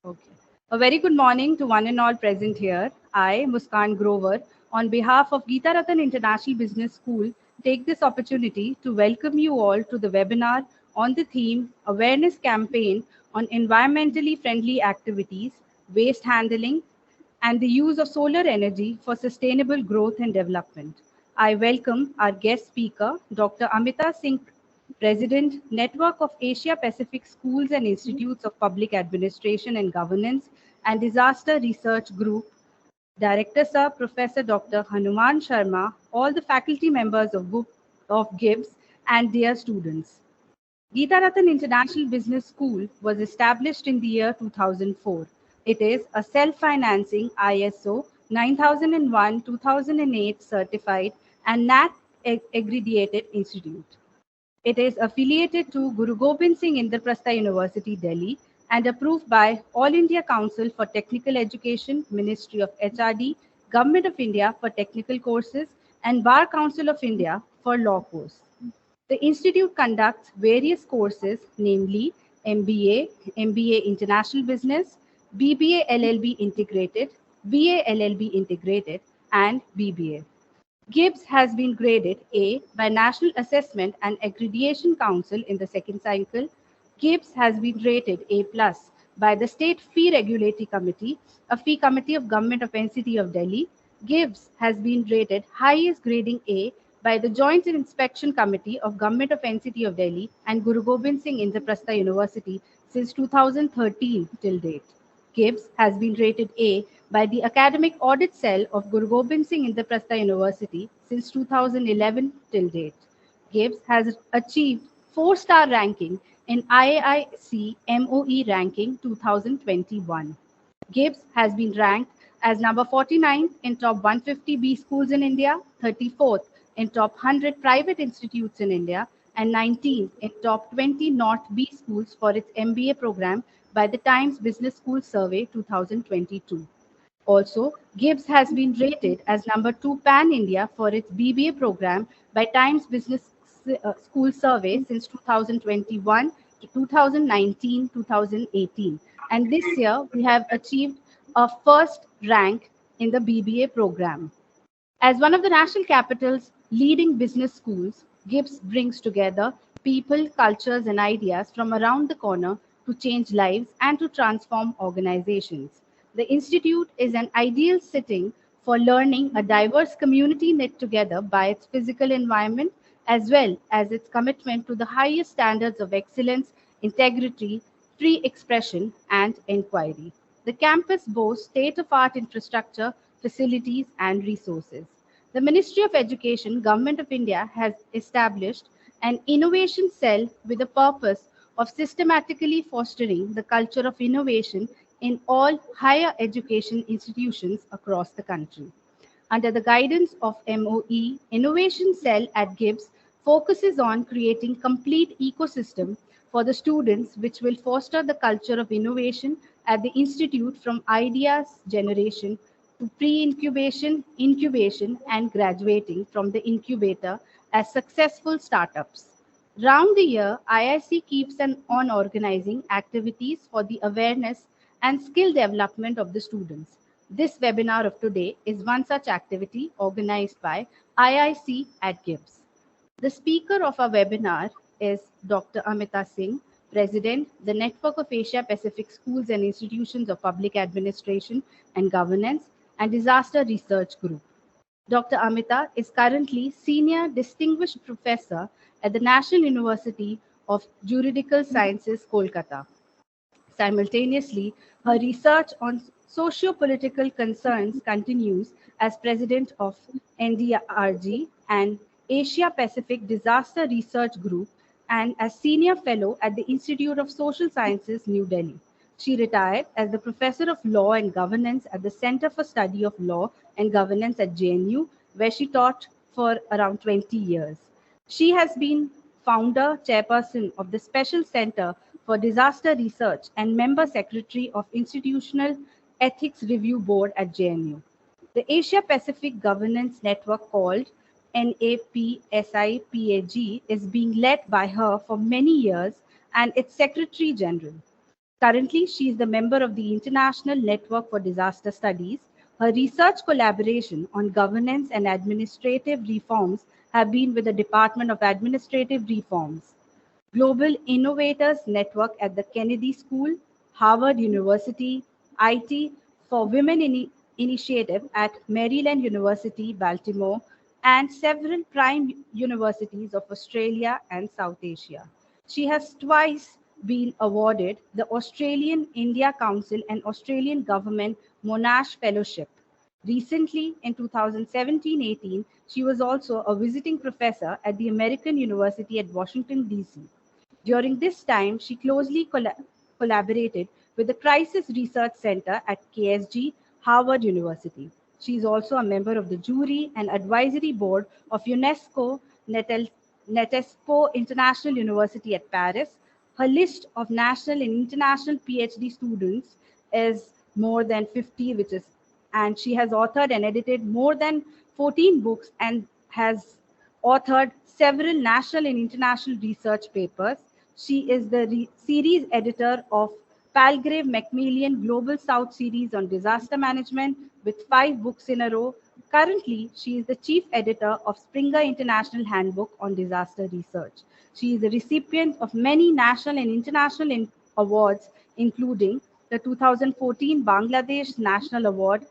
Okay. A very good morning to one and all present here. I, Muskan Grover, on behalf of Geeta Ratan International Business School, take this opportunity to welcome you all to the webinar on the theme Awareness Campaign on Environmentally Friendly Activities, Waste Handling, and the Use of Solar Energy for Sustainable Growth and Development. I welcome our guest speaker, Dr. Amita Singh, President, Network of Asia Pacific Schools and Institutes of Public Administration and Governance and Disaster Research Group, Director Sir Professor Dr. Hanuman Sharma, all the faculty members of GIBS, and dear students. Geeta Ratan International Business School was established in the year 2004. It is a self-financing ISO 9001-2008 certified and NAC accredited institute. It is affiliated to Guru Gobind Singh Indraprastha University, Delhi, and approved by All India Council for Technical Education, Ministry of HRD, Government of India for technical courses, and Bar Council of India for law course. The institute conducts various courses, namely MBA, MBA International Business, BBA LLB Integrated, BA LLB Integrated, and BBA. GIBS has been graded A by National Assessment and Accreditation Council in the second cycle. GIBS has been rated A+ by the State Fee Regulatory Committee, a fee committee of Government of NCT of Delhi. GIBS has been rated highest grading A by the Joint Inspection Committee of Government of NCT of Delhi and Guru Gobind Singh Indraprastha University since 2013 till date. GIBS has been rated A by the Academic Audit Cell of Guru Gobind Singh Indraprastha University since 2011 till date. GIBS has achieved 4-star ranking in IIC MOE ranking 2021. GIBS has been ranked as number 49 in top 150 B schools in India, 34th in top 100 private institutes in India, and 19th in top 20 North B schools for its MBA program by the Times Business School Survey 2022. Also, GIBS has been rated as number 2 pan-India for its BBA program by Times Business School Survey since 2021 to 2019-2018. And this year, we have achieved a first rank in the BBA program. As one of the national capital's leading business schools, GIBS brings together people, cultures, and ideas from around the corner to change lives and to transform organizations. The institute is an ideal setting for learning a diverse community knit together by its physical environment as well as its commitment to the highest standards of excellence, integrity, free expression, and inquiry. The campus boasts state-of-art infrastructure, facilities, and resources. The Ministry of Education, Government of India, has established an innovation cell with the purpose of systematically fostering the culture of innovation in all higher education institutions across the country. Under the guidance of MOE, Innovation Cell at GIBS focuses on creating complete ecosystem for the students which will foster the culture of innovation at the institute from ideas generation to pre-incubation, incubation, and graduating from the incubator as successful startups. Round the year, IIC keeps on organizing activities for the awareness and skill development of the students. This webinar of today is one such activity organized by IIC at GIBS. The speaker of our webinar is Dr. Amita Singh, President, the Network of Asia Pacific Schools and Institutions of Public Administration and Governance and Disaster Research Group. Dr. Amita is currently Senior Distinguished Professor at the National University of Juridical Sciences, Kolkata. Simultaneously, her research on socio-political concerns continues as President of NDRG and Asia Pacific Disaster Research Group and as Senior Fellow at the Institute of Social Sciences, New Delhi. She retired as the Professor of Law and Governance at the Center for Study of Law and Governance at JNU, where she taught for around 20 years. She has been founder, chairperson of the Special Center for Disaster Research and member secretary of Institutional Ethics Review Board at JNU. The Asia Pacific Governance Network called NAPSIPAG is being led by her for many years and its Secretary General. Currently, she is the member of the International Network for Disaster Studies. Her research collaboration on governance and administrative reforms have been with the Department of Administrative Reforms, Global Innovators Network at the Kennedy School, Harvard University, IT for Women Initiative at Maryland University, Baltimore, and several prime universities of Australia and South Asia. She has twice been awarded the Australian India Council and Australian Government Monash Fellowship. Recently, in 2017-18, she was also a visiting professor at the American University at Washington, D.C. During this time, she closely collaborated with the Crisis Research Center at KSG, Harvard University. She is also a member of the jury and advisory board of UNESCO Netespo International University at Paris. Her list of national and international PhD students is more than 50, and she has authored and edited more than 14 books and has authored several national and international research papers. She is the series editor of Palgrave Macmillan Global South series on disaster management with 5 books in a row. Currently, she is the chief editor of Springer International Handbook on Disaster Research. She is the recipient of many national and international awards, including the 2014 Bangladesh National Award,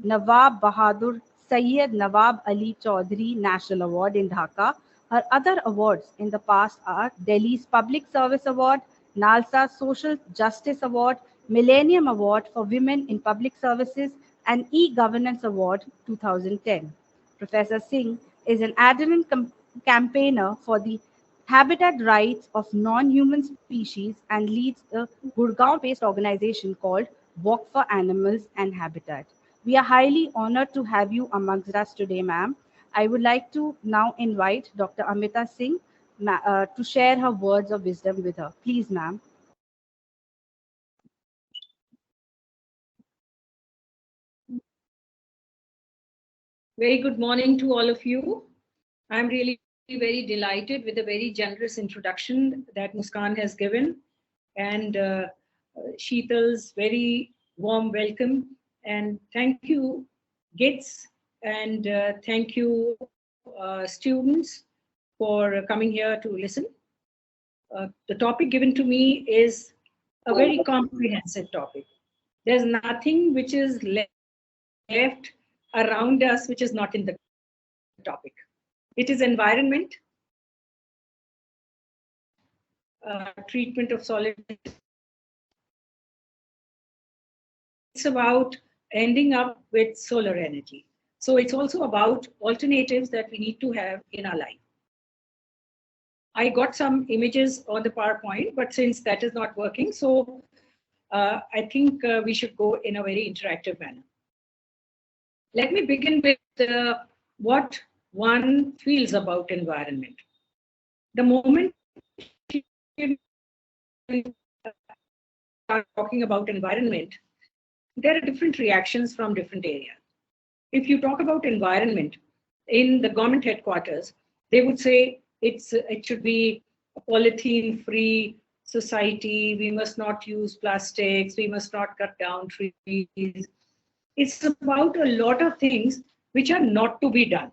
Nawab Bahadur Sayyid Nawab Ali Chaudhry National Award in Dhaka. Her other awards in the past are Delhi's Public Service Award, NALSA Social Justice Award, Millennium Award for Women in Public Services, and E-Governance Award 2010. Professor Singh is an ardent campaigner for the habitat rights of non-human species and leads a Gurgaon-based organization called Walk for Animals and Habitat. We are highly honored to have you amongst us today, ma'am. I would like to now invite Dr. Amita Singh to share her words of wisdom with her. Please, ma'am. Very good morning to all of you. I'm really very delighted with the very generous introduction that Muskan has given, and Sheetal's very warm welcome. And thank you, kids, and thank you, students, for coming here to listen. The topic given to me is a very comprehensive topic. There's nothing which is left around us which is not in the topic. It is environment, treatment of solid. It's about ending up with solar energy. So it's also about alternatives that we need to have in our life. I got some images on the PowerPoint, but since that is not working, so I think we should go in a very interactive manner. Let me begin with what one feels about environment. The moment you start talking about environment, there are different reactions from different areas. If you talk about environment in the government headquarters, they would say it should be a polythene-free society. We must not use plastics. We must not cut down trees. It's about a lot of things which are not to be done,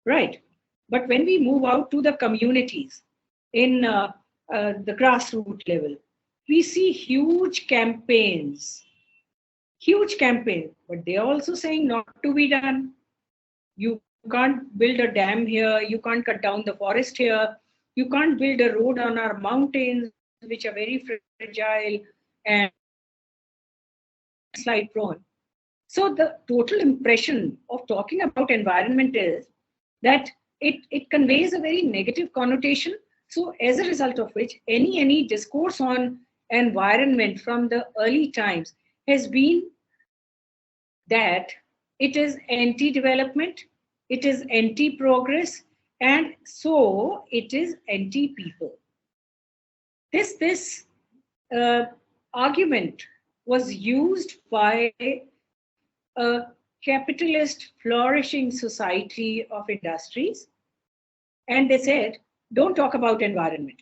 right? But when we move out to the communities in the grassroots level, we see huge campaigns, but they're also saying not to be done. You can't build a dam here, you can't cut down the forest here, you can't build a road on our mountains, which are very fragile and slide prone. So the total impression of talking about environment is that it conveys a very negative connotation. So as a result of which, any discourse on environment from the early times has been that it is anti-development, it is anti-progress, and so it is anti-people. This argument was used by a capitalist flourishing society of industries, and they said, don't talk about environment.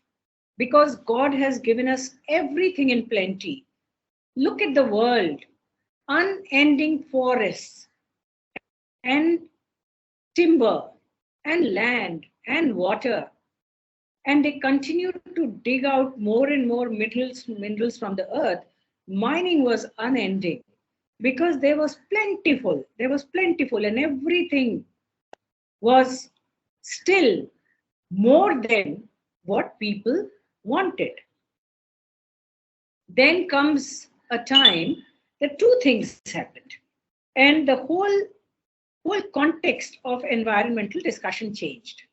because God has given us everything in plenty. Look at the world, unending forests and timber and land and water. And they continue to dig out more and more minerals from the earth. Mining was unending because there was plentiful, and everything was still more than what people wanted. Then comes a time that two things happened, and the whole context of environmental discussion changed.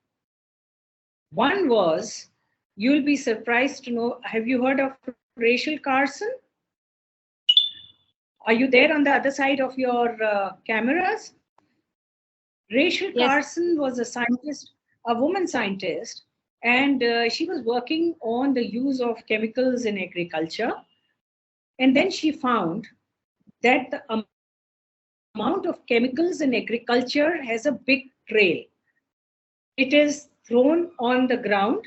One was, you'll be surprised to know, have you heard of Rachel Carson? Are you there on the other side of your cameras? Rachel Yes. Carson was a scientist, a woman scientist, and she was working on the use of chemicals in agriculture. And then she found that the amount of chemicals in agriculture has a big trail. It is thrown on the ground,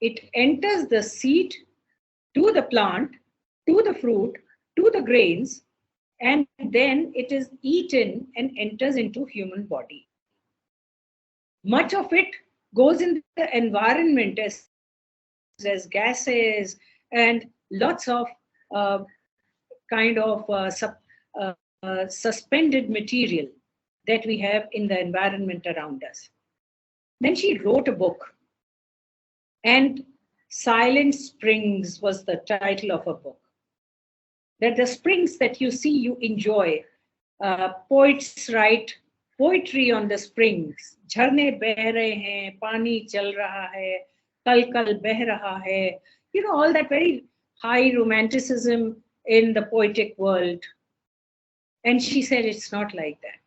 it enters the seed, to the plant, to the fruit, to the grains, and then it is eaten and enters into human body. Much of it goes in the environment as gases and lots of kind of suspended material that we have in the environment around us. Then she wrote a book, and Silent Springs was the title of her book. That the springs that you see, you enjoy. Poets write poetry on the springs. Jharne beh rahe hain, pani chal raha hai, kal kal beh raha hai. You know, all that very high romanticism in the poetic world. And she said it's not like that.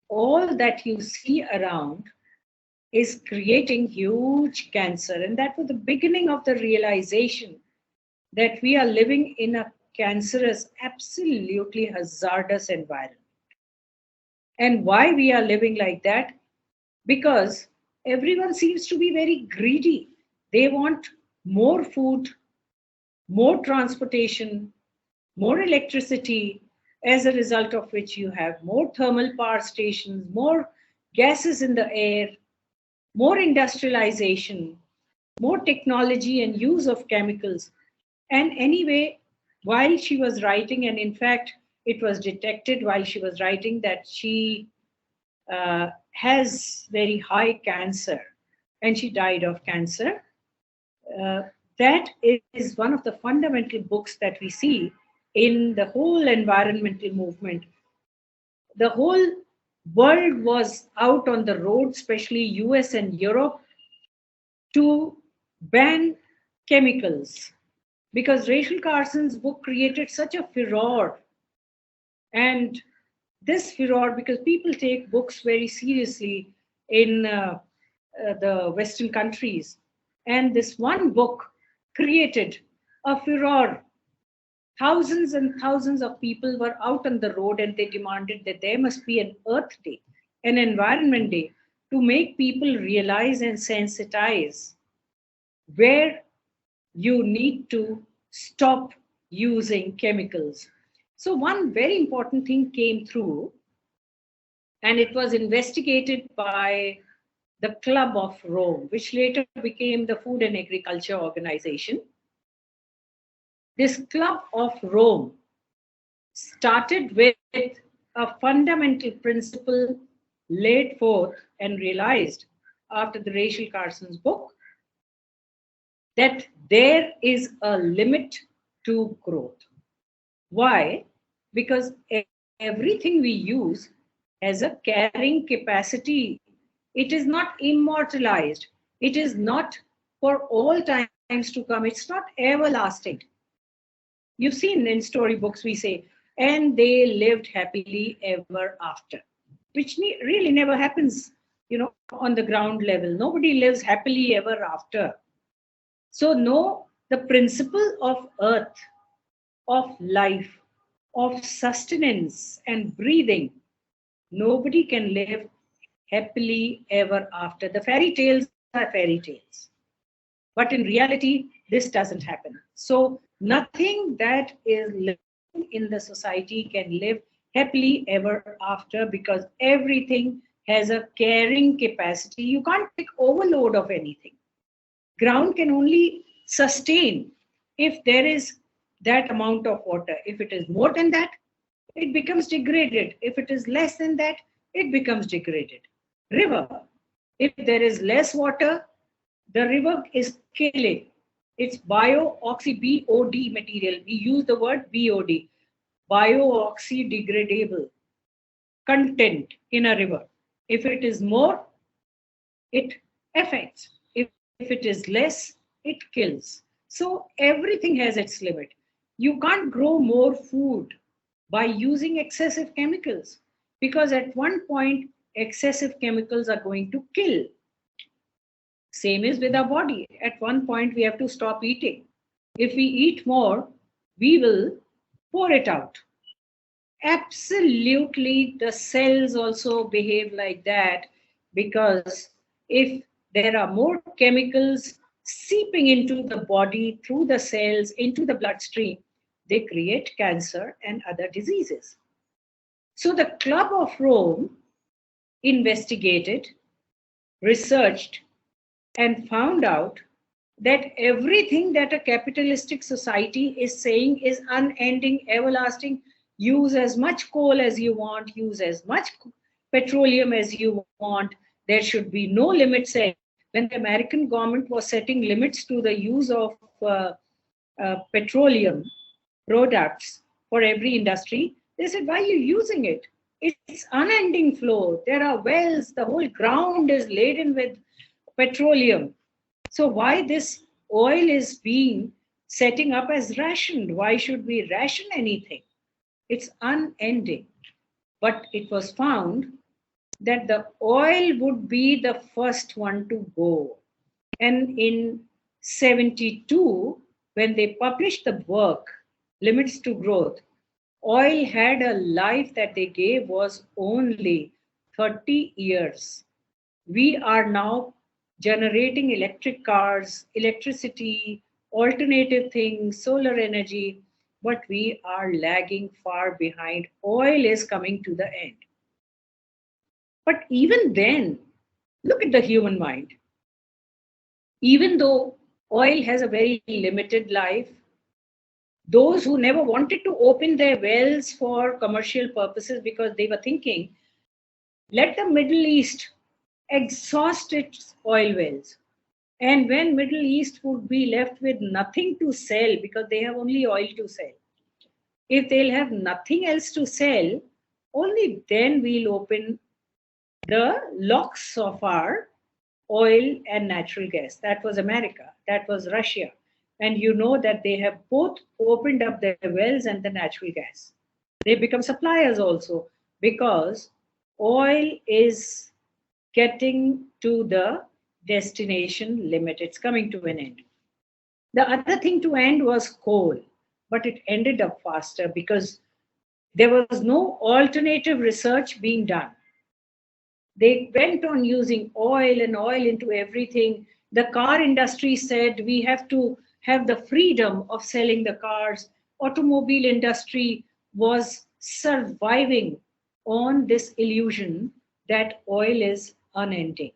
All that you see around is creating huge cancer. And that was the beginning of the realization that we are living in a cancerous, absolutely hazardous environment. And why we are living like that? Because everyone seems to be very greedy. They want more food, more transportation, more electricity, as a result of which you have more thermal power stations, more gases in the air, more industrialization, more technology and use of chemicals. And anyway, while she was writing, and in fact, it was detected while she was writing that she has very high cancer, and she died of cancer. That is one of the fundamental books that we see in the whole environmental movement. The whole world was out on the road, especially US and Europe, to ban chemicals, because Rachel Carson's book created such a furor. And this furor, because people take books very seriously in the Western countries, and this one book created a furor. Thousands and thousands of people were out on the road, and they demanded that there must be an Earth Day, an Environment Day, to make people realize and sensitize where you need to stop using chemicals. So one very important thing came through, and it was investigated by the Club of Rome, which later became the Food and Agriculture Organization. This Club of Rome started with a fundamental principle laid forth and realized after the Rachel Carson's book, that there is a limit to growth. Why? Because everything we use has a carrying capacity. It is not immortalized. It is not for all times to come. It's not everlasting. You've seen in storybooks we say, and they lived happily ever after, which really never happens, on the ground level. Nobody lives happily ever after. So no, the principle of earth, of life, of sustenance and breathing, nobody can live happily ever after. The fairy tales are fairy tales. But in reality, this doesn't happen. So nothing that is living in the society can live happily ever after, because everything has a carrying capacity. You can't take overload of anything. Ground can only sustain if there is that amount of water. If it is more than that, it becomes degraded. If it is less than that, it becomes degraded. River, if there is less water, the river is killing. It's bio-oxy-BOD material. We use the word BOD, bio-oxy-degradable content in a river. If it is more, it affects. If it is less, it kills. So everything has its limit. You can't grow more food by using excessive chemicals, because at one point, excessive chemicals are going to kill. Same is with our body. At one point, we have to stop eating. If we eat more, we will pour it out. Absolutely, the cells also behave like that, because if there are more chemicals seeping into the body through the cells into the bloodstream, they create cancer and other diseases. So the Club of Rome investigated, researched, and found out that everything that a capitalistic society is saying is unending, everlasting. Use as much coal as you want, use as much petroleum as you want. There should be no limit set. When the American government was setting limits to the use of petroleum products for every industry, they said, why are you using it? It's unending flow. There are wells, the whole ground is laden with petroleum. So why this oil is being setting up as rationed? Why should we ration anything? It's unending. But it was found that the oil would be the first one to go. And in 72, when they published the work, Limits to Growth, oil had a life that they gave was only 30 years. We are now generating electric cars, electricity, alternative things, solar energy, but we are lagging far behind. Oil is coming to the end. But even then, look at the human mind. Even though oil has a very limited life, those who never wanted to open their wells for commercial purposes because they were thinking, let the Middle East exhaust its oil wells. And when Middle East would be left with nothing to sell because they have only oil to sell, if they'll have nothing else to sell, only then we'll open the locks of our oil and natural gas. That was America, that was Russia. And you know that they have both opened up their wells and the natural gas. They become suppliers also, because oil is getting to the destination limit. It's coming to an end. The other thing to end was coal, but it ended up faster because there was no alternative research being done. They went on using oil and oil into everything. The car industry said we have to have the freedom of selling the cars. Automobile industry was surviving on this illusion that oil is unending.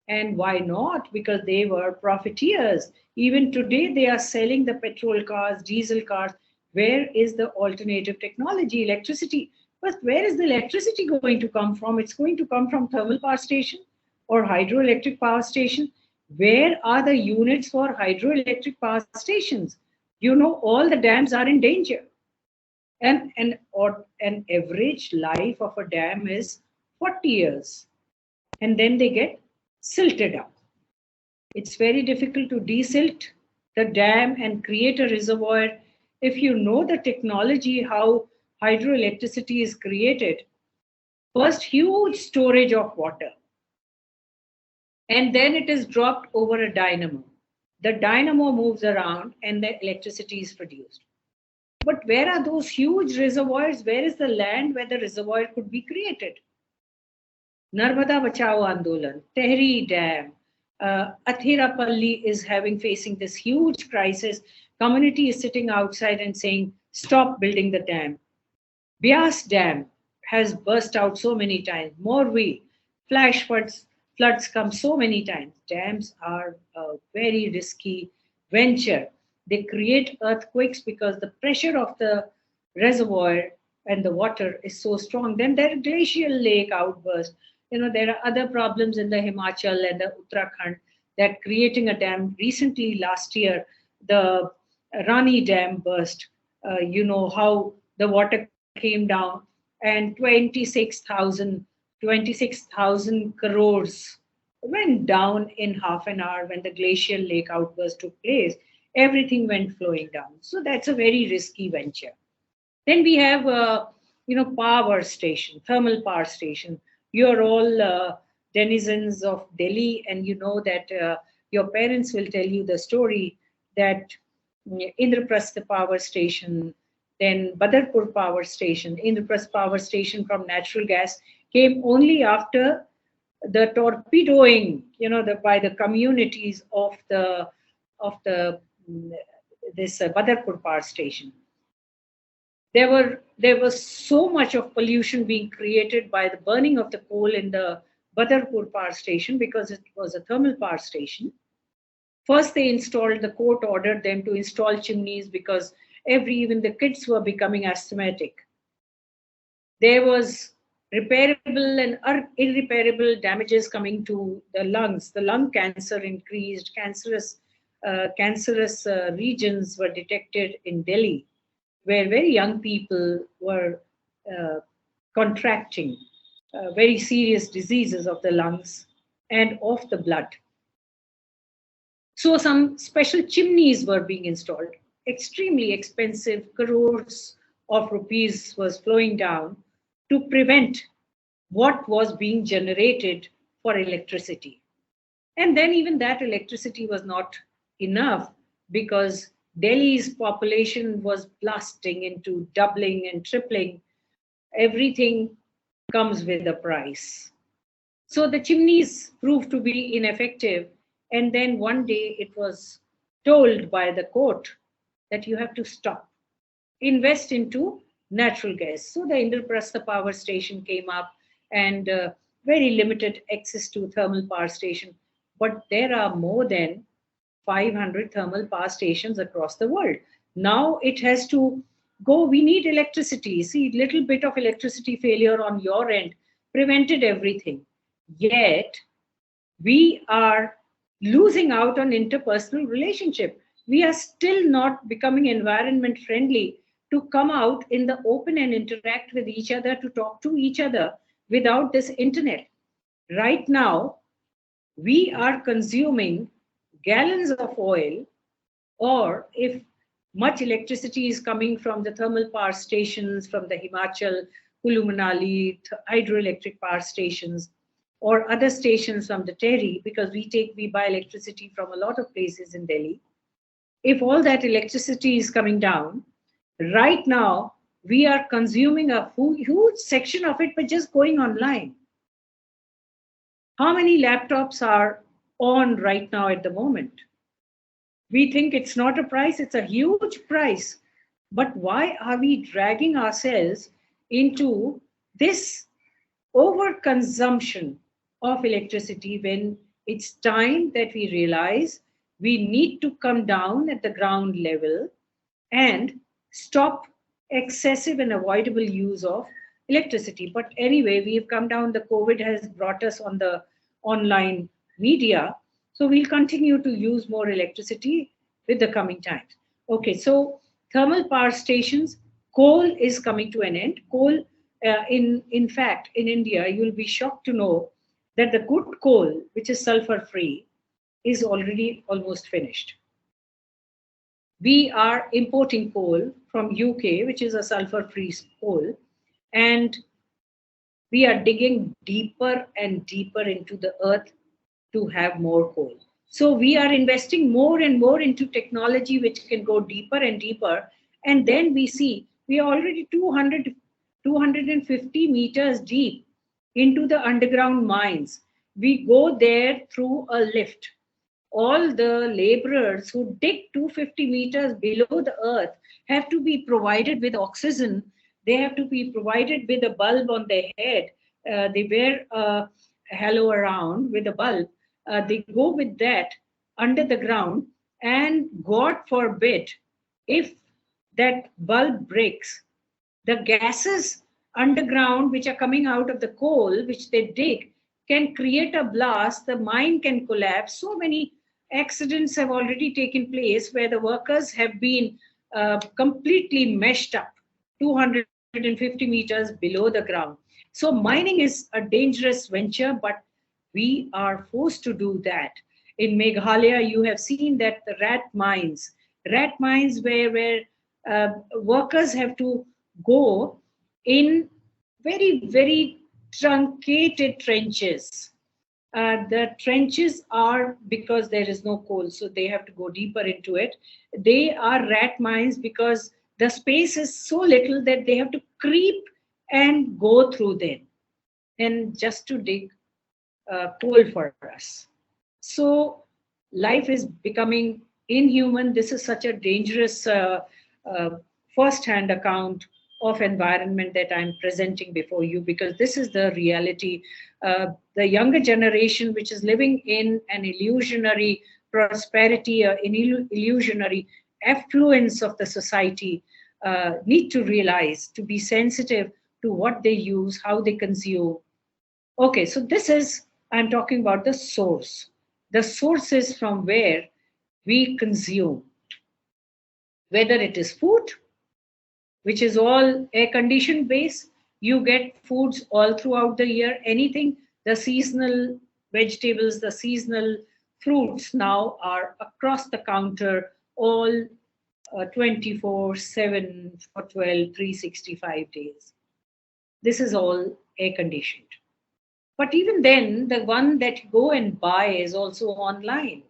And why not? Because they were profiteers. Even today, they are selling the petrol cars, diesel cars. Where is the alternative technology? Electricity. But where is the electricity going to come from? It's going to come from thermal power station or hydroelectric power station. Where are the units for hydroelectric power stations? You know, all the dams are in danger. And an average life of a dam is 40 years. And then they get silted up. It's very difficult to desilt the dam and create a reservoir. If you know the technology, how hydroelectricity is created, first huge storage of water, and then it is dropped over a dynamo. The dynamo moves around and the electricity is produced. But where are those huge reservoirs? Where is the land where the reservoir could be created? Narmada Bachao Andolan, Tehri Dam, Athirapalli is facing this huge crisis. Community is sitting outside and saying, stop building the dam. Bias Dam has burst out so many times. Morvi, flash floods come so many times. Dams are a very risky venture. They create earthquakes because the pressure of the reservoir and the water is so strong. Then there are glacial lake outburst. There are other problems in the Himachal and the Uttarakhand that creating a dam. Recently, last year, the Rani Dam burst. How the water came down and 26,000 crores went down in half an hour when the glacial lake outburst took place. Everything went flowing down. So that's a very risky venture. Then we have, power station, thermal power station. You're all denizens of Delhi, and you know that your parents will tell you the story that Indraprastha power station, then Badarpur power station, Indraprastha power station from natural gas came only after the torpedoing, by the communities of the this Badarpur power station. There was so much of pollution being created by the burning of the coal in the Badarpur power station because it was a thermal power station. First, the court ordered them to install chimneys because even the kids were becoming asthmatic. There was repairable and irreparable damages coming to the lungs. The lung cancer increased, cancerous regions were detected in Delhi, where very young people were contracting very serious diseases of the lungs and of the blood. So some special chimneys were being installed. Extremely expensive, crores of rupees was flowing down to prevent what was being generated for electricity. And then even that electricity was not enough because Delhi's population was blasting into doubling and tripling. Everything comes with a price. So the chimneys proved to be ineffective. And then one day it was told by the court that you have to stop, invest into natural gas. So the Indraprastha power station came up and very limited access to thermal power station. But there are more than 500 thermal power stations across the world. Now it has to go, we need electricity. See, little bit of electricity failure on your end prevented everything. Yet, we are losing out on interpersonal relationship. We are still not becoming environment friendly to come out in the open and interact with each other, to talk to each other without this internet. Right now, we are consuming gallons of oil, or if much electricity is coming from the thermal power stations, from the Himachal, Kulu Manali hydroelectric power stations, or other stations from the Tehri, because we buy electricity from a lot of places in Delhi. If all that electricity is coming down, right now we are consuming a huge section of it by just going online. How many laptops are on right now at the moment? We think it's not a price, it's a huge price. But why are we dragging ourselves into this overconsumption of electricity when it's time that we realize we need to come down at the ground level and stop excessive and avoidable use of electricity? But anyway, we've come down. The COVID has brought us on the online media. So we'll continue to use more electricity with the coming times. Okay, so thermal power stations, coal is coming to an end. Coal, in fact, in India, you'll be shocked to know that the good coal, which is sulfur-free, is already almost finished. We are importing coal from UK, which is a sulfur-free coal, and we are digging deeper and deeper into the earth to have more coal. So we are investing more and more into technology which can go deeper and deeper. And then we see we are already 250 meters deep into the underground mines. we go there through a lift. All the laborers who dig 250 meters below the earth have to be provided with oxygen. They have to be provided with a bulb on their head. They wear a halo around with a bulb. They go with that under the ground, and God forbid if that bulb breaks, the gases underground which are coming out of the coal which they dig can create a blast, the mine can collapse. So many accidents have already taken place where the workers have been completely meshed up 250 meters below the ground. So mining is a dangerous venture, but we are forced to do that. In Meghalaya, you have seen that the rat mines workers have to go in very, very truncated trenches. The trenches are because there is no coal, so they have to go deeper into it. They are rat mines because the space is so little that they have to creep and go through them, and just to dig coal for us. So life is becoming inhuman. This is such a dangerous uh, first-hand account of environment that I'm presenting before you, because this is the reality. The younger generation, which is living in an illusionary prosperity, illusionary affluence of the society, need to realize, to be sensitive to what they use, how they consume. Okay, so this is, I'm talking about the source. The source is from where we consume, whether it is food, which is all air conditioned base. You get foods all throughout the year. Anything, the seasonal vegetables, the seasonal fruits now are across the counter, all 24/7 for 12, 365 days. This is all air conditioned. But even then, the one that you go and buy is also online.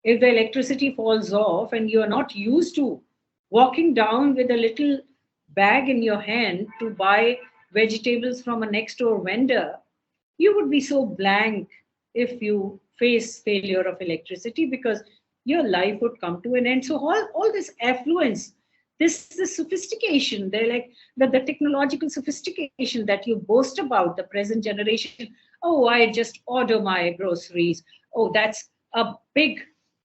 If the electricity falls off and you are not used to walking down with a little bag in your hand to buy vegetables from a next door vendor, you would be so blank if you face failure of electricity, because your life would come to an end. So all this affluence, this sophistication, they're like the technological sophistication that you boast about, the present generation. Oh, I just order my groceries. Oh, that's a big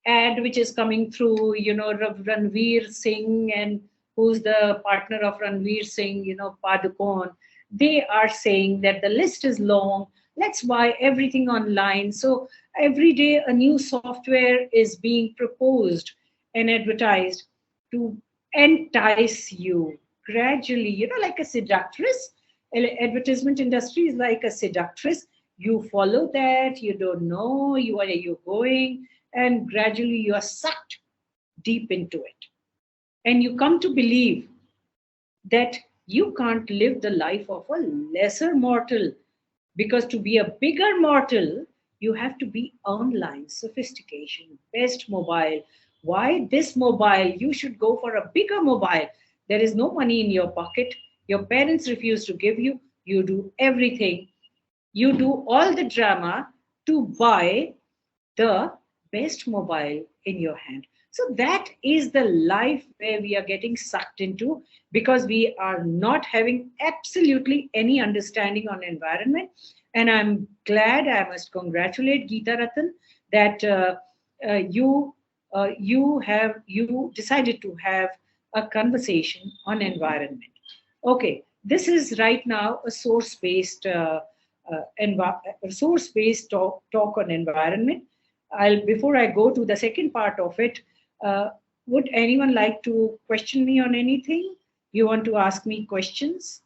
ad which is coming through, Ranveer Singh, and who's the partner of Ranveer Singh, Padukone. They are saying that the list is long. Let's buy everything online. So every day a new software is being proposed and advertised to entice you gradually, like a seductress. Advertisement industry is like a seductress. You follow that, you don't know where you're going, and gradually you are sucked deep into it. And you come to believe that you can't live the life of a lesser mortal, because to be a bigger mortal, you have to be online, sophistication, best mobile. Why this mobile? You should go for a bigger mobile. There is no money in your pocket. Your parents refuse to give you. You do everything. You do all the drama to buy the best mobile in your hand. So that is the life where we are getting sucked into, because we are not having absolutely any understanding on environment. And I'm glad, I must congratulate Geeta Ratan that you decided to have a conversation on environment. Okay, this is right now a source-based talk on environment. Before I go to the second part of it, would anyone like to question me on anything? You want to ask me questions?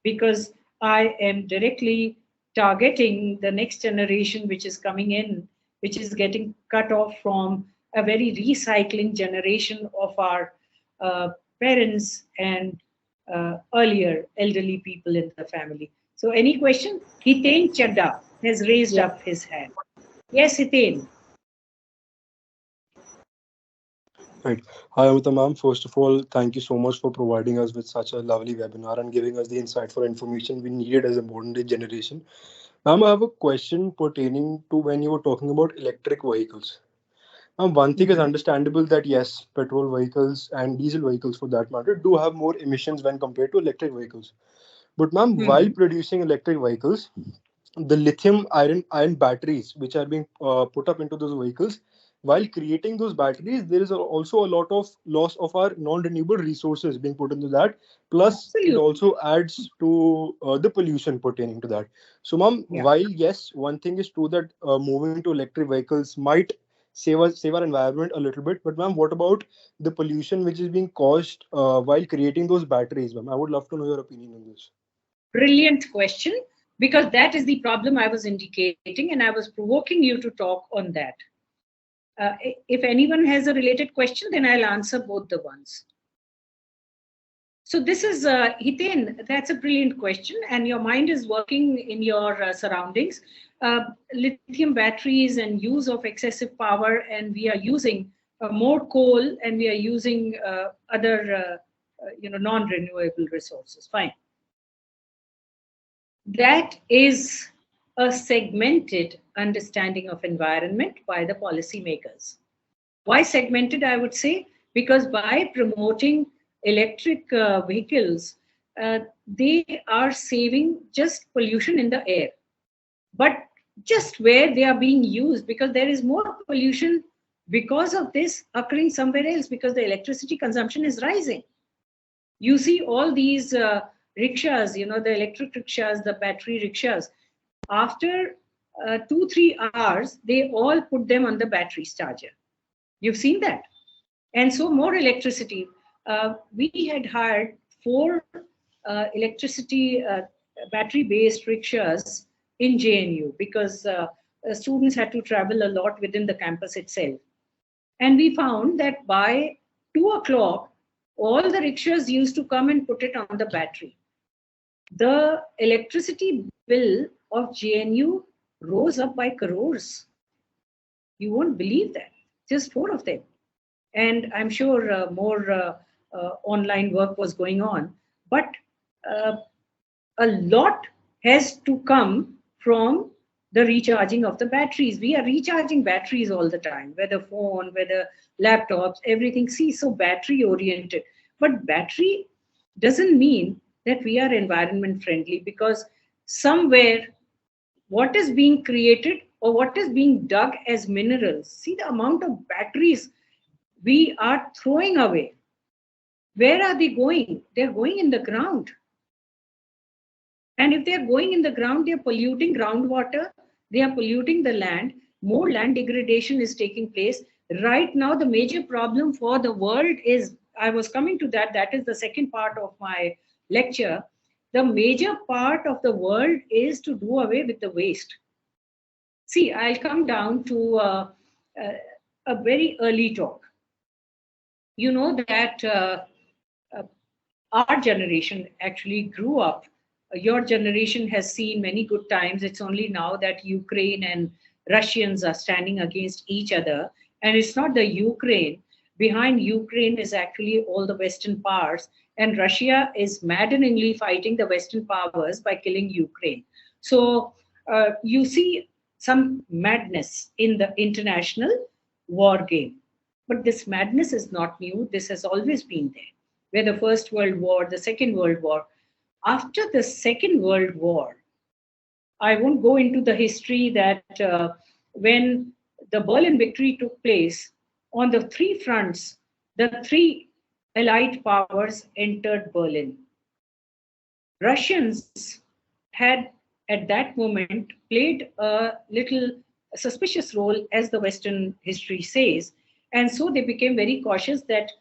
Because I am directly targeting the next generation which is coming in, which is getting cut off from a very recycling generation of our parents and earlier elderly people in the family. So any question? Hiten Chadda has raised Yeah, up his hand. Yes, Hiten. right. Hi, Amita ma'am. First of all, thank you so much for providing us with such a lovely webinar and giving us the insightful information we needed as a modern day generation. Ma'am, I have a question pertaining to when you were talking about electric vehicles. One thing is Mhm. understandable that yes, petrol vehicles and diesel vehicles for that matter do have more emissions when compared to electric vehicles. But ma'am, while Mhm. producing electric vehicles, the lithium iron batteries which are being put up into those vehicles, while creating those batteries, there is also a lot of loss of our non-renewable resources being put into that. Plus, it Absolutely. also adds to the pollution pertaining to that. So, ma'am, Yeah. while yes, one thing is true that moving to electric vehicles might save our environment a little bit, but ma'am, what about the pollution which is being caused while creating those batteries, ma'am? I would love to know your opinion on this. Brilliant question, because that is the problem I was indicating, and I was provoking you to talk on that. If anyone has a related question, then I'll answer both the ones. So this is Hiten. That's a brilliant question, and your mind is working in your surroundings. Lithium batteries and use of excessive power, and we are using more coal, and we are using other, non-renewable resources. Fine. That is a segmented understanding of environment by the policymakers. Why segmented, I would say? Because by promoting electric vehicles, they are saving just pollution in the air. But just where they are being used, because there is more pollution because of this occurring somewhere else, because the electricity consumption is rising. You see all these rickshaws, the electric rickshaws, the battery rickshaws. After 2 3 hours, they all put them on the battery charger. You've seen that. And so more electricity. We had hired four electricity battery based rickshaws in JNU, because students had to travel a lot within the campus itself. And we found that by 2 o'clock, all the rickshaws used to come and put it on the battery. The electricity bill of JNU rose up by crores. You won't believe that. Just four of them. And I'm sure more online work was going on. But uh, a lot has to come from the recharging of the batteries. We are recharging batteries all the time, whether phone, whether laptops, everything. See, so battery oriented. But battery doesn't mean that we are environment friendly, because somewhere what is being created or what is being dug as minerals, see the amount of batteries we are throwing away. Where are they going? They're going in the ground. And if they are going in the ground, they are polluting groundwater, they are polluting the land. More land degradation is taking place. Right now, the major problem for the world is, I was coming to that, that is the second part of my lecture. The major part of the world is to do away with the waste. See, I'll come down to uh, a very early talk. You know that uh, our generation actually grew up. Your generation has seen many good times. It's only now that Ukraine and Russians are standing against each other. And it's not the Ukraine. Behind Ukraine is actually all the Western powers. And Russia is maddeningly fighting the Western powers by killing Ukraine. So you see some madness in the international war game. But this madness is not new. This has always been there, where the First World War, the Second World War. After the Second World War, I won't go into the history that when the Berlin victory took place, on the three fronts, the three Allied powers entered Berlin. Russians had at that moment played a little suspicious role, as the Western history says. And so they became very cautious that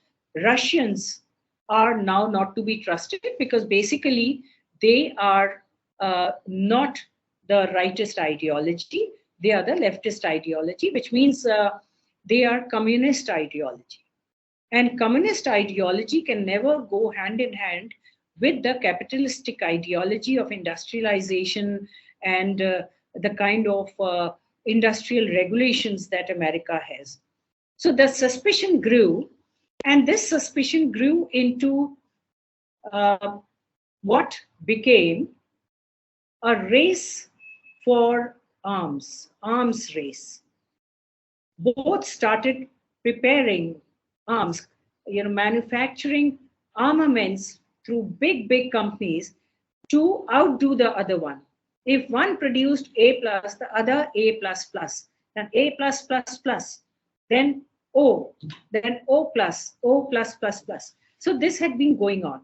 Russians are now not to be trusted, because basically they are not the rightist ideology, they are the leftist ideology, which means they are communist ideology. And communist ideology can never go hand in hand with the capitalistic ideology of industrialization and the kind of industrial regulations that America has. So the suspicion grew, and this suspicion grew into uh, what became a race for arms race. Both started preparing arms, manufacturing armaments through big companies to outdo the other one. If one produced A plus, the other A plus plus, then A plus plus plus, then O, then O plus, O plus plus plus. So this had been going on.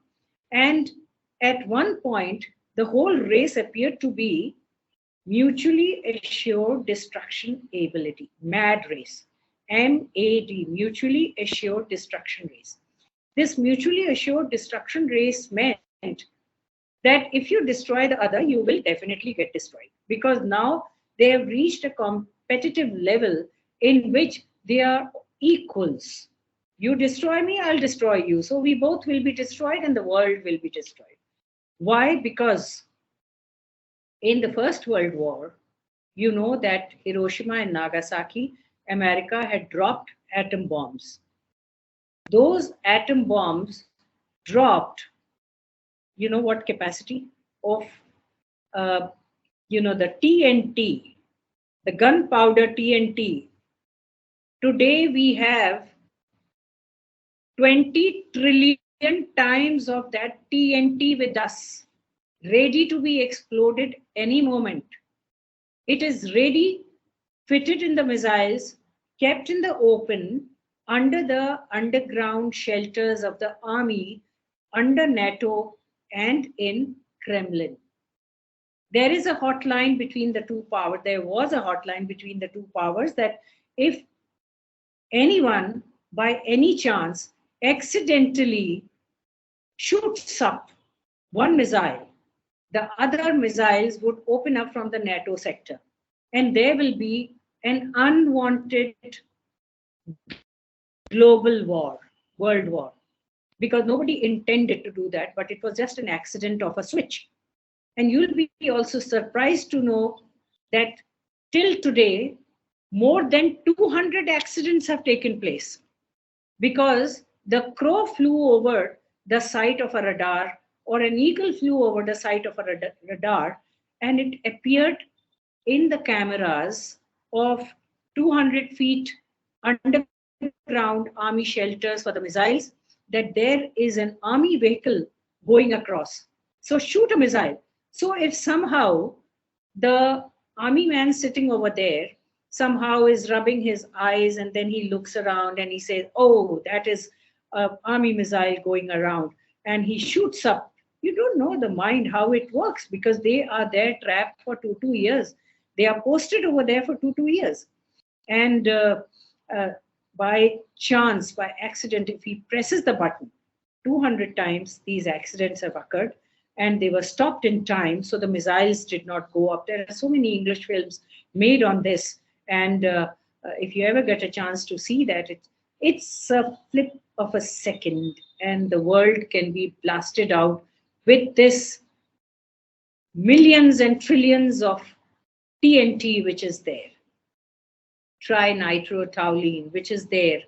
And at one point, the whole race appeared to be mutually assured destruction ability, MAD race. MAD, mutually assured destruction race. This mutually assured destruction race meant that if you destroy the other, you will definitely get destroyed, because now they have reached a competitive level in which they are equals. You destroy me, I'll destroy you. So we both will be destroyed and the world will be destroyed. Why? Because in the First World War, you know that Hiroshima and Nagasaki, America had dropped atom bombs. Those atom bombs dropped, you know what capacity of, the TNT, the gunpowder TNT. Today we have 20 trillion times of that TNT with us, ready to be exploded any moment. It is ready, fitted in the missiles, kept in the open, under the underground shelters of the army, under NATO and in Kremlin. There is a hotline between the two powers. There was a hotline between the two powers that if anyone by any chance accidentally shoots up one missile, the other missiles would open up from the NATO sector. And there will be an unwanted global war, world war, because nobody intended to do that, but it was just an accident of a switch. And you'll be also surprised to know that till today, more than 200 accidents have taken place because the crow flew over the site of a radar or an eagle flew over the site of a radar, and it appeared in the cameras of 200 feet underground army shelters for the missiles that there is an army vehicle going across. So shoot a missile. So if somehow the army man sitting over there somehow is rubbing his eyes and then he looks around and he says, oh, that is an army missile going around, and he shoots up, you don't know the mind how it works, because they are there trapped for two years. They are posted over there for two years. And by chance, by accident, if he presses the button 200 times, these accidents have occurred and they were stopped in time. So the missiles did not go up. There are so many English films made on this. And if you ever get a chance to see that, it's a flip of a second and the world can be blasted out with this millions and trillions of TNT, which is there. Trinitrotoluene, which is there,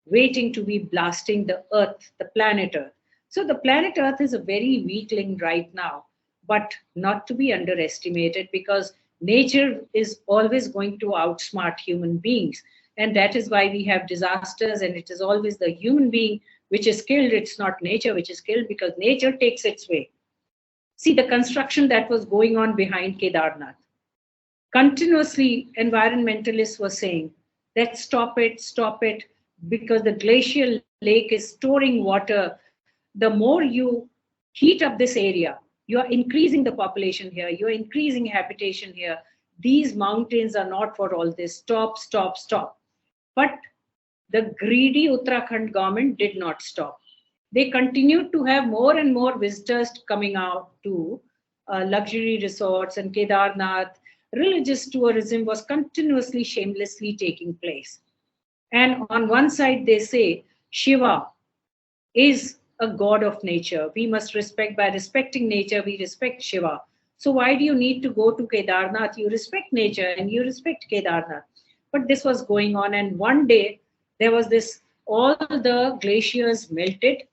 waiting to be blasting the Earth, the planet Earth. So the planet Earth is a very weakling right now, but not to be underestimated, because nature is always going to outsmart human beings. And that is why we have disasters, and it is always the human being which is killed. It's not nature which is killed, because nature takes its way. See the construction that was going on behind Kedarnath. Continuously, environmentalists were saying that stop it, because the glacial lake is storing water. The more you heat up this area, you are increasing the population here, you are increasing habitation here. These mountains are not for all this. Stop. But the greedy Uttarakhand government did not stop. They continued to have more and more visitors coming out to luxury resorts, and Kedarnath. Religious tourism was continuously, shamelessly taking place. And on one side, they say Shiva is a god of nature. We must respect, by respecting nature, we respect Shiva. So why do you need to go to Kedarnath? You respect nature and you respect Kedarnath. But this was going on, and one day there was this, all the glaciers melted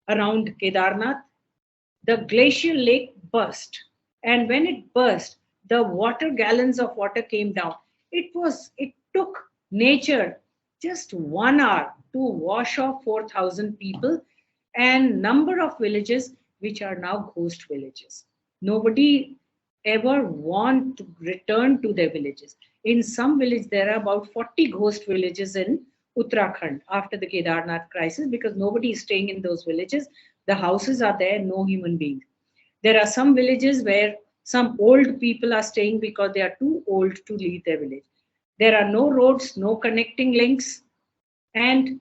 around Kedarnath. The glacial lake burst. And when it burst, the water gallons of water came down. It took nature just 1 hour to wash off 4,000 people and number of villages which are now ghost villages. Nobody ever want to return to their villages. In some village, there are about 40 ghost villages in Uttarakhand after the Kedarnath crisis because nobody is staying in those villages. The houses are there, no human beings. There are some villages where some old people are staying because they are too old to leave their village. There are no roads, no connecting links, and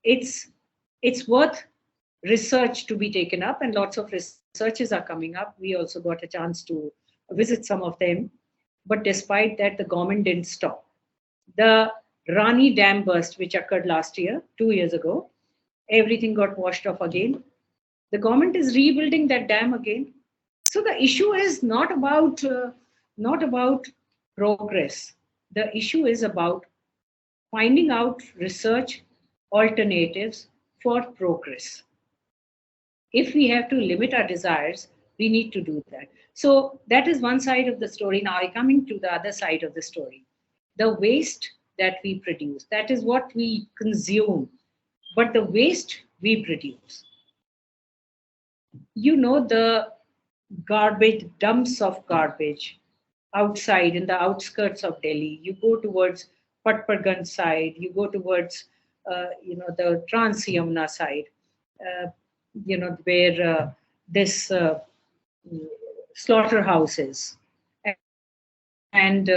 it's worth research to be taken up, and lots of researches are coming up. We also got a chance to visit some of them, but despite that, the government didn't stop. The Rani Dam burst, which occurred last year, 2 years ago, everything got washed off again. The government is rebuilding that dam again. So the issue is not about progress. The issue is about finding out research alternatives for progress. If we have to limit our desires, we need to do that. So that is one side of the story. Now I'm coming to the other side of the story. The waste that we produce, that is what we consume, but the waste we produce. You know, the garbage, dumps of garbage outside in the outskirts of Delhi. You go towards Patparganj side, you go towards, the Trans Yamuna side, where this slaughterhouses, and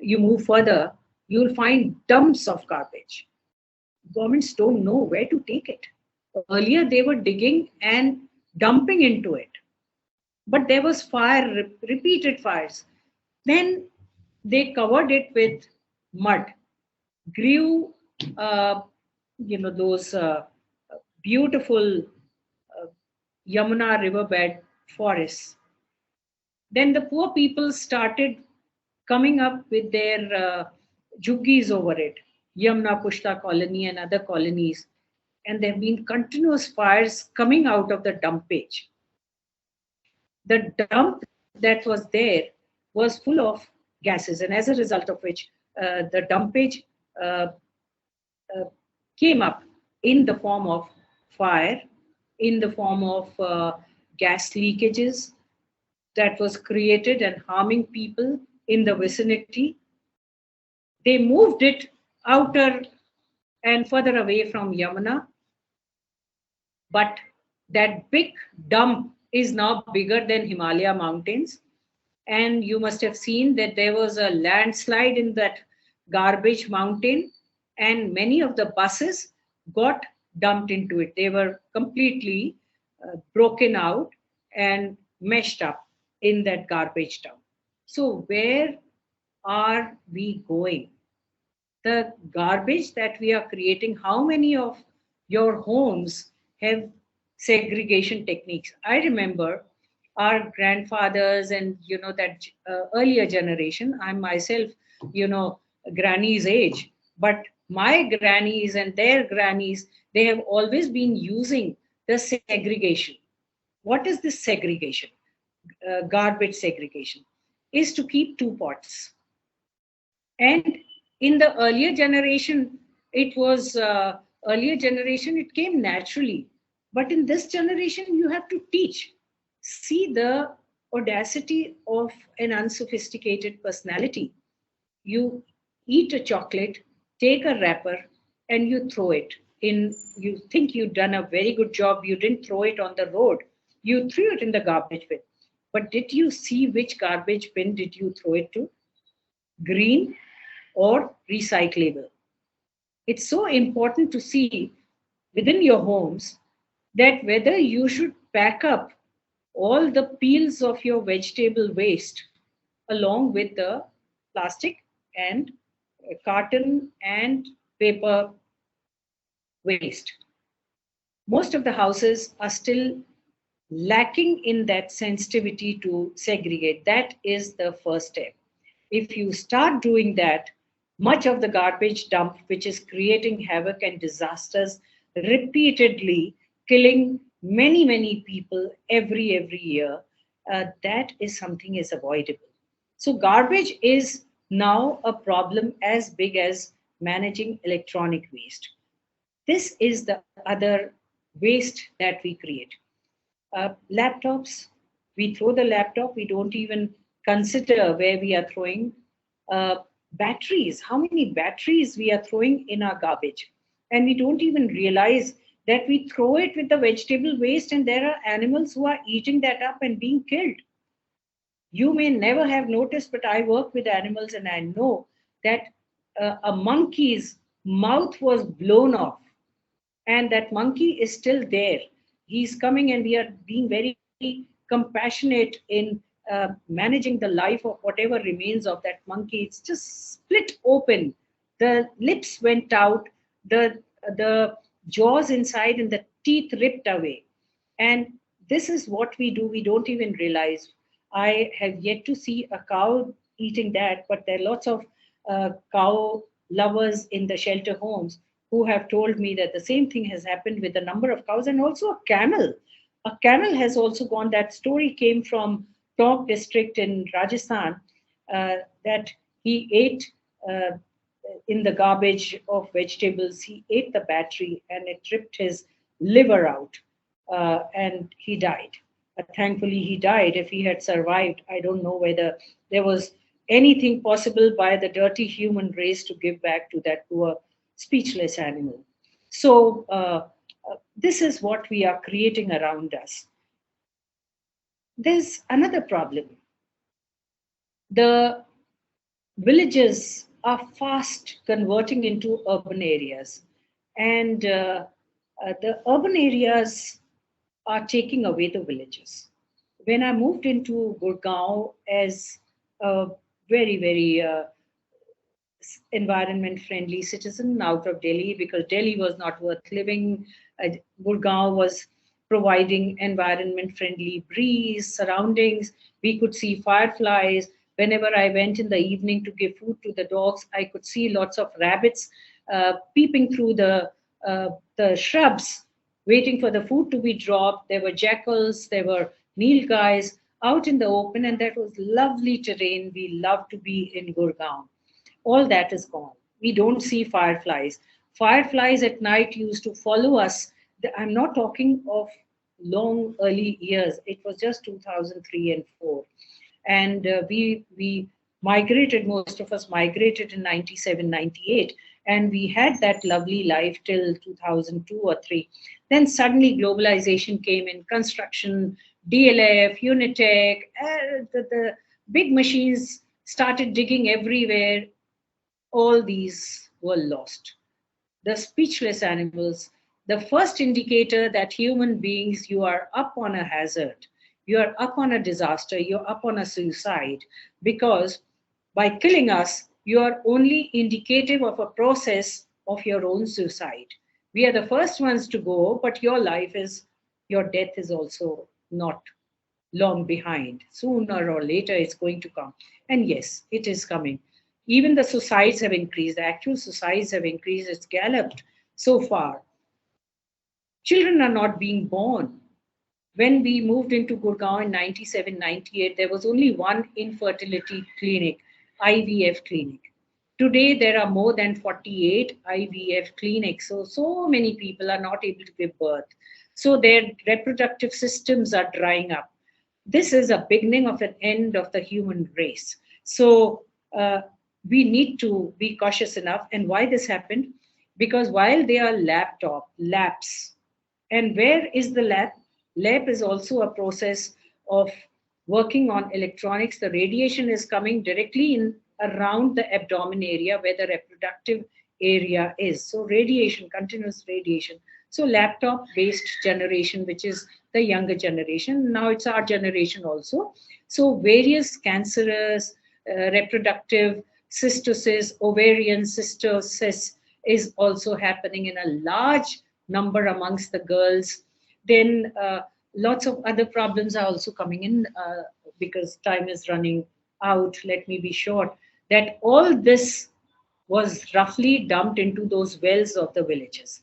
you move further, you'll find dumps of garbage. Governments don't know where to take it. Earlier, they were digging and dumping into it, but there was fire, repeated fires. Then they covered it with mud, grew, those beautiful Yamuna riverbed forests. Then the poor people started coming up with their juggies over it, Yamuna Pushta colony and other colonies. And there have been continuous fires coming out of the dumpage. The dump that was there was full of gases, and as a result of which the dumpage came up in the form of fire, in the form of gas leakages that was created and harming people in the vicinity. They moved it outer and further away from Yamuna, but that big dump is now bigger than Himalaya mountains. And you must have seen that there was a landslide in that garbage mountain, and many of the buses got dumped into it. They were completely broken out and meshed up in that garbage dump. So where are we going? The garbage that we are creating, how many of your homes have segregation techniques? I remember our grandfathers and that earlier generation. I'm myself granny's age, but my grannies and their grannies, they have always been using the segregation. What is this segregation? Garbage segregation is to keep two pots. And in the earlier generation, it came naturally. But in this generation, you have to teach. See the audacity of an unsophisticated personality. You eat a chocolate, take a wrapper, and you throw it in. You think you've done a very good job. You didn't throw it on the road. You threw it in the garbage bin. But did you see which garbage bin did you throw it to? Green or recyclable? It's so important to see within your homes that whether you should pack up all the peels of your vegetable waste along with the plastic and carton and paper waste. Most of the houses are still lacking in that sensitivity to segregate. That is the first step. If you start doing that, much of the garbage dump, which is creating havoc and disasters repeatedly, killing many people every year, that is something is avoidable. So garbage is now a problem as big as managing electronic waste. This is the other waste that we create. Laptops, we throw the laptop, we don't even consider where we are throwing. Batteries, how many batteries we are throwing in our garbage, and we don't even realize that we throw it with the vegetable waste, and there are animals who are eating that up and being killed. You may never have noticed, but I work with animals and I know that a monkey's mouth was blown off, and that monkey is still there. He's coming, and we are being very compassionate in managing the life of whatever remains of that monkey. It's just split open. The lips went out, the jaws inside, and the teeth ripped away. And this is what we do. We don't even realize. I have yet to see a cow eating that, but there are lots of cow lovers in the shelter homes who have told me that the same thing has happened with a number of cows, and also a camel. A camel has also gone. That story came from Tok district in Rajasthan, that he ate in the garbage of vegetables. He ate the battery and it ripped his liver out, and he died. Thankfully, he died. If he had survived, I don't know whether there was anything possible by the dirty human race to give back to that poor speechless animal. So, this is what we are creating around us. There's another problem. The villages are fast converting into urban areas, and the urban areas are taking away the villages. When I moved into Gurgaon as a very environment friendly citizen out of Delhi, because Delhi was not worth living. Gurgaon was providing environment friendly breeze, surroundings. We could see fireflies. Whenever I went in the evening to give food to the dogs, I could see lots of rabbits peeping through the shrubs, waiting for the food to be dropped. There were jackals, there were nilgais out in the open, and that was lovely terrain. We love to be in Gurgaon. All that is gone. We don't see fireflies. Fireflies at night used to follow us. I'm not talking of long early years. It was just 2003 and 4. And we migrated, most of us migrated in 97, 98. And we had that lovely life till 2002 or 3. Then suddenly globalization came in, construction, DLF, Unitech, the big machines started digging everywhere. All these were lost. The speechless animals, the first indicator that human beings, you are up on a hazard, you are up on a disaster, you're up on a suicide, because by killing us, you are only indicative of a process of your own suicide. We are the first ones to go, but your death is also not long behind. Sooner or later, it's going to come. And yes, it is coming. Even the suicides have increased. The actual suicides have increased. It's galloped so far. Children are not being born. When we moved into Gurgaon in 97, 98, there was only one infertility clinic, IVF clinic. Today, there are more than 48 IVF clinics. So many people are not able to give birth. So their reproductive systems are drying up. This is a beginning of an end of the human race. So we need to be cautious enough. And why this happened? Because while they are labs, and where is the lab? Lab is also a process of working on electronics. The radiation is coming directly in around the abdomen area where the reproductive area is. So radiation, continuous radiation. So laptop-based generation, which is the younger generation. Now it's our generation also. So various cancerous, reproductive cystosis, ovarian cystosis is also happening in a large number amongst the girls. Then lots of other problems are also coming in, because time is running out. Let me be short. That all this was roughly dumped into those wells of the villages.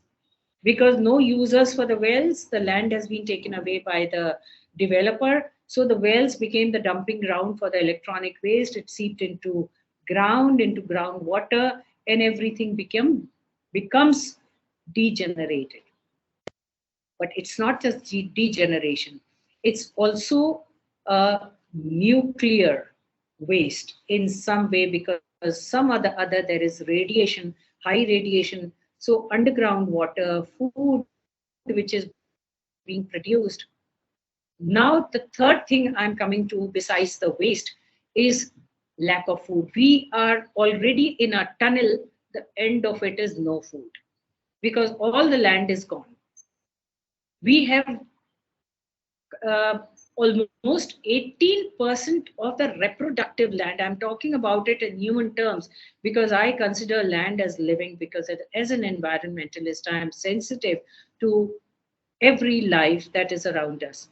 Because no users for the wells, the land has been taken away by the developer. So the wells became the dumping ground for the electronic waste. It seeped into groundwater, and everything becomes degenerated. But it's not just degeneration, it's also a nuclear waste in some way, because some other there is radiation, high radiation. So underground water, food which is being produced. Now the third thing I'm coming to, besides the waste, is lack of food. We are already in a tunnel. The end of it is no food, because all the land is gone. We have uh, almost 18% of the reproductive land. I'm talking about it in human terms because I consider land as living, because as an environmentalist, I am sensitive to every life that is around us.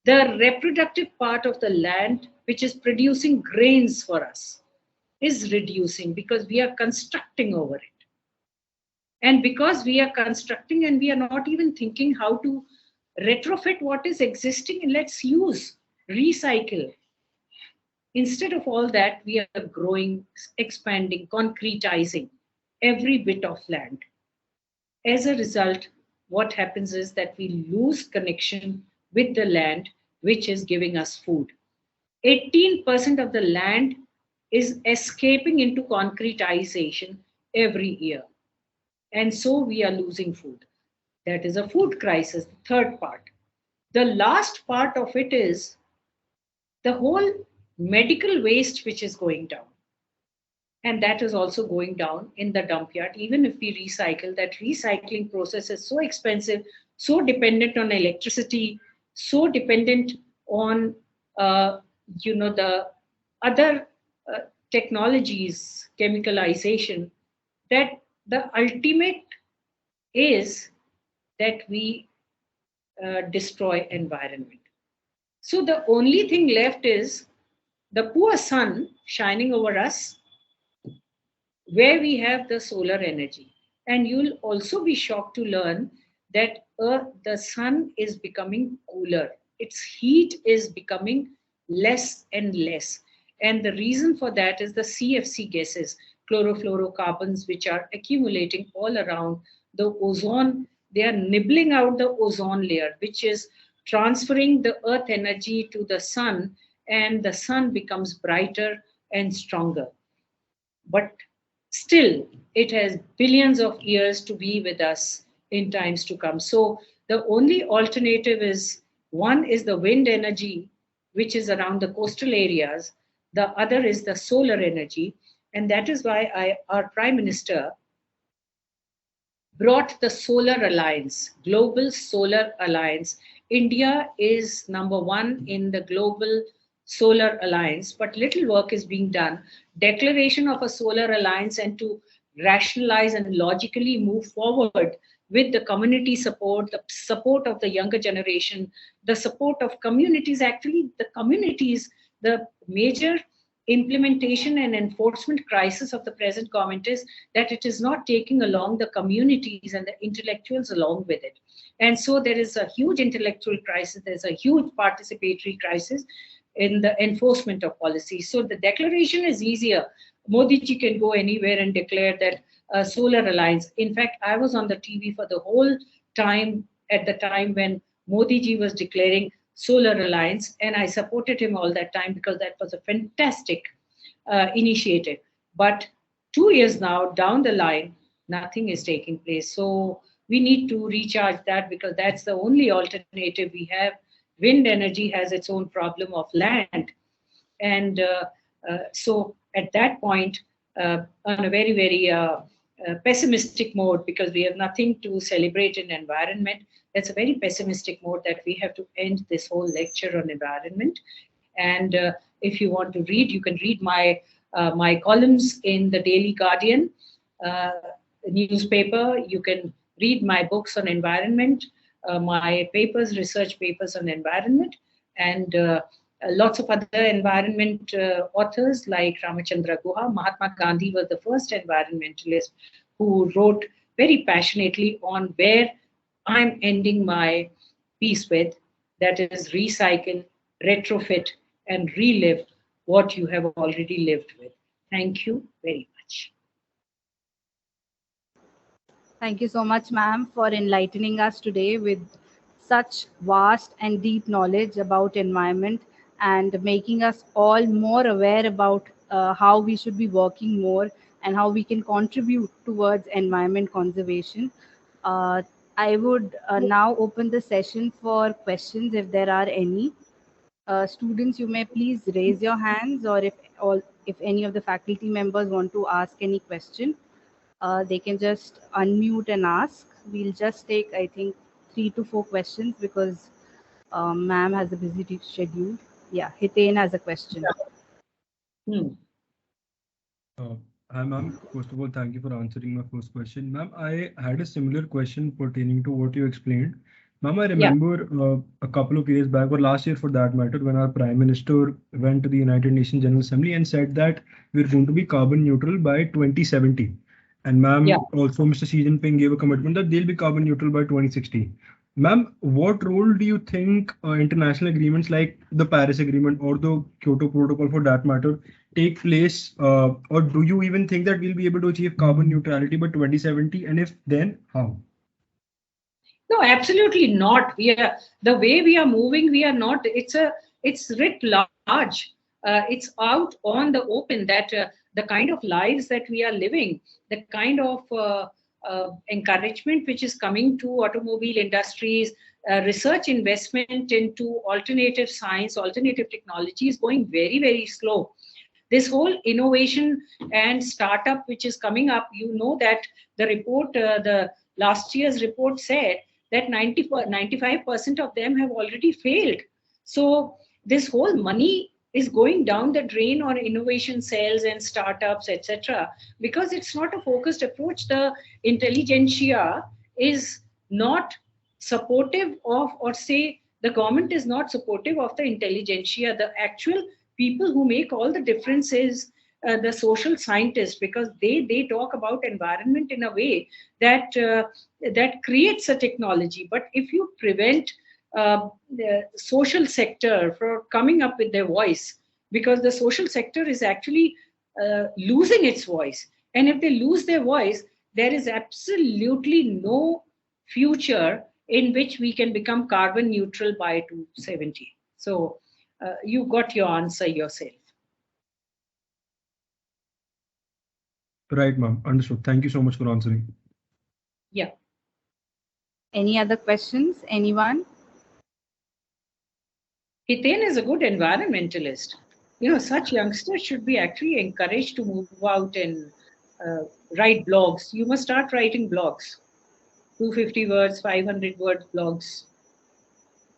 The reproductive part of the land, which is producing grains for us, is reducing because we are constructing over it. And because we are constructing and we are not even thinking how to retrofit what is existing, and let's use, recycle. Instead of all that, we are growing, expanding, concretizing every bit of land. As a result, what happens is that we lose connection with the land, which is giving us food. 18% of the land is escaping into concretization every year. And so we are losing food. That is a food crisis, the third part. The last part of it is the whole medical waste which is going down. And that is also going down in the dump yard. Even if we recycle, that recycling process is so expensive, so dependent on electricity, so dependent on the other uh, technologies, chemicalization, that the ultimate is that we destroy environment. So the only thing left is the poor sun shining over us, where we have the solar energy. And you'll also be shocked to learn that the sun is becoming cooler. Its heat is becoming less and less. And the reason for that is the CFC gases, chlorofluorocarbons, which are accumulating all around the ozone. They are nibbling out the ozone layer, which is transferring the earth energy to the sun, and the sun becomes brighter and stronger. But still, it has billions of years to be with us in times to come. So the only alternative is, one is the wind energy, which is around the coastal areas. The other is the solar energy. And that is why our Prime Minister brought the Solar Alliance, Global Solar Alliance. India is number one in the Global Solar Alliance, but little work is being done. Declaration of a Solar Alliance, and to rationalize and logically move forward with the community support, the support of the younger generation, the support of communities. Actually, the communities, the major implementation and enforcement crisis of the present government is that it is not taking along the communities and the intellectuals along with it. And so there is a huge intellectual crisis, there's a huge participatory crisis in the enforcement of policy. So the declaration is easier. Modi ji can go anywhere and declare that solar alliance. In fact, I was on the TV for the whole time at the time when Modi ji was declaring Solar Alliance, and I supported him all that time because that was a fantastic initiative. But 2 years now down the line, nothing is taking place. So we need to recharge that, because that's the only alternative we have. Wind energy has its own problem of land. And so at that point, on a very, very pessimistic mode, because we have nothing to celebrate in environment, that's a very pessimistic mode that we have to end this whole lecture on environment. And if you want to read, you can read my columns in the Daily Guardian newspaper. You can read my books on environment, my papers, research papers on environment, and lots of other environment authors like Ramachandra Guha. Mahatma Gandhi was the first environmentalist who wrote very passionately on where I'm ending my piece with, that is recycle, retrofit and relive what you have already lived with. Thank you very much. Thank you so much, ma'am, for enlightening us today with such vast and deep knowledge about environment and making us all more aware about how we should be working more and how we can contribute towards environment conservation. Uh, I would now open the session for questions if there are any. Students, you may please raise your hands, or if any of the faculty members want to ask any question, they can just unmute and ask. We'll just take, I think, 3 to 4 questions because ma'am has a busy schedule. Yeah, Hiten has a question. Hmm. Uh, Hi, ma'am. First of all, thank you for answering my first question. Ma'am, I had a similar question pertaining to what you explained. Ma'am, I Yeah. remember a couple of years back, or last year for that matter, when our Prime Minister went to the United Nations General Assembly and said that we're going to be carbon neutral by 2070. And Yeah. ma'am, also Mr. Xi Jinping gave a commitment that they'll be carbon neutral by 2060. Ma'am, what role do you think international agreements like the Paris Agreement or the Kyoto Protocol for that matter take place, or do you even think that we'll be able to achieve carbon neutrality by 2070? And if then, how? No, absolutely not. We are the way we are moving. We are not. It's writ large. It's out on the open that the kind of lives that we are living, the kind of encouragement which is coming to automobile industries, research investment into alternative science, alternative technology is going very, very slow. This whole innovation and startup which is coming up, you know that the report, the last year's report said that 95% of them have already failed. So this whole money is going down the drain on innovation cells and startups, etc., because it's not a focused approach. The intelligentsia is not supportive of, or say the government is not supportive of the intelligentsia, the actual people who make all the differences, the social scientists, because they talk about environment in a way that that creates a technology. But if you prevent the social sector from coming up with their voice, because the social sector is actually losing its voice, and if they lose their voice, there is absolutely no future in which we can become carbon neutral by 2070. So you got your answer yourself. Right, ma'am. Understood. Thank you so much for answering. Yeah. Any other questions? Anyone? Hiten is a good environmentalist. You know, such youngsters should be actually encouraged to move out and write blogs. You must start writing blogs, 250 words, 500 words blogs.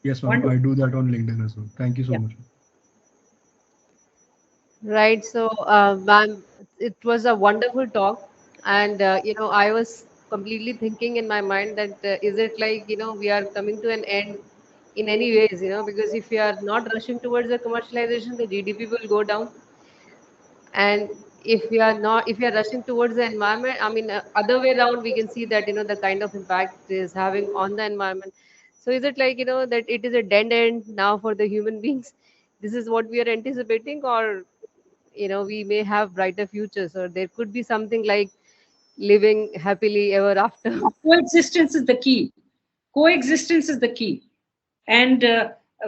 Yes, ma'am. I Wonderful. do that on LinkedIn as well. Thank you so Yeah. much. Right. So, ma'am, it was a wonderful talk. And, I was completely thinking in my mind that is it like, we are coming to an end in any ways, because if we are not rushing towards the commercialization, the GDP will go down. And if we are rushing towards the environment, I mean, other way around, we can see that, the kind of impact it is having on the environment. So is it like, that it is a dead end now for the human beings? This is what we are anticipating, or we may have brighter futures, or there could be something like living happily ever after. Coexistence is the key. Coexistence is the key. And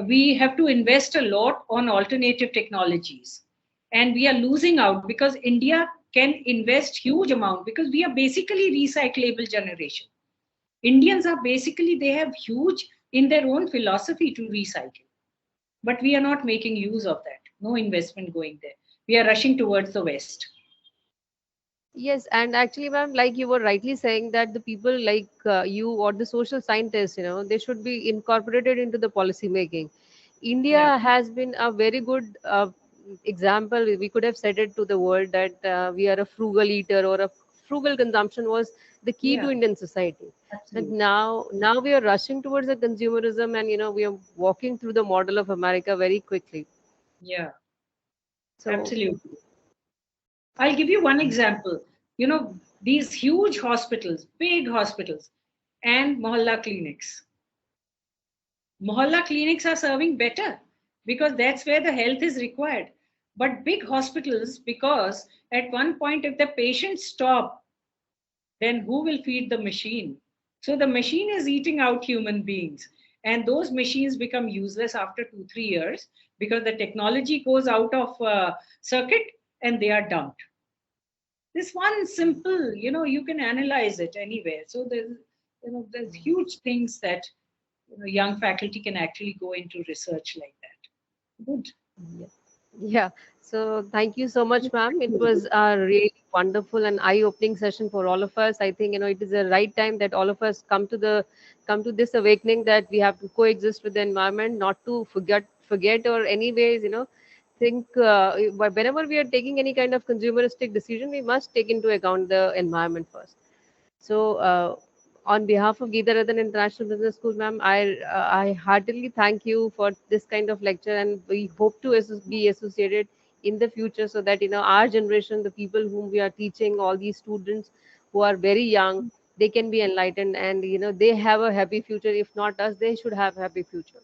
we have to invest a lot on alternative technologies. And we are losing out because India can invest huge amount because we are basically recyclable generation. Indians are basically, they have huge in their own philosophy to recycle. But we are not making use of that. No investment going there. We are rushing towards the West. Yes, and actually, ma'am, like you were rightly saying that the people like you or the social scientists, they should be incorporated into the policy making. Yeah. India has been a very good example. We could have said it to the world that we are a frugal eater, or a frugal consumption was the key to Yeah, Indian society. But absolutely. now we are rushing towards the consumerism, and we are walking through the model of America very quickly. Yeah, So absolutely. I'll give you one example. You know, these huge hospitals, big hospitals, and mohalla clinics. Mohalla clinics are serving better. because that's where the health is required. But big hospitals, because at one point, if the patients stop, then who will feed the machine? So the machine is eating out human beings. And those machines become useless after 2, 3 years because the technology goes out of circuit and they are dumped. This one simple, you can analyze it anywhere. So there's huge things that young faculty can actually go into research like that. Good. Yeah. Yeah. So thank you so much, ma'am. It was a really wonderful and eye-opening session for all of us. I think it is the right time that all of us come to this awakening that we have to coexist with the environment, not to forget or anyways, think whenever we are taking any kind of consumeristic decision, we must take into account the environment first. So, on behalf of Geeta Rathan International Business School, ma'am, I heartily thank you for this kind of lecture, and we hope to be associated in the future so that our generation, the people whom we are teaching, all these students who are very young, they can be enlightened and they have a happy future. If not us, they should have happy future.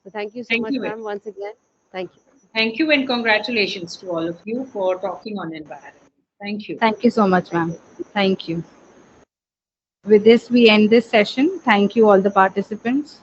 So, thank you so Thank much, you. ma'am, once again. Thank you. Thank you and congratulations to all of you for talking on environment. Thank you. Thank you so much, Thank ma'am. you. Thank you. With this, we end this session. Thank you, all the participants.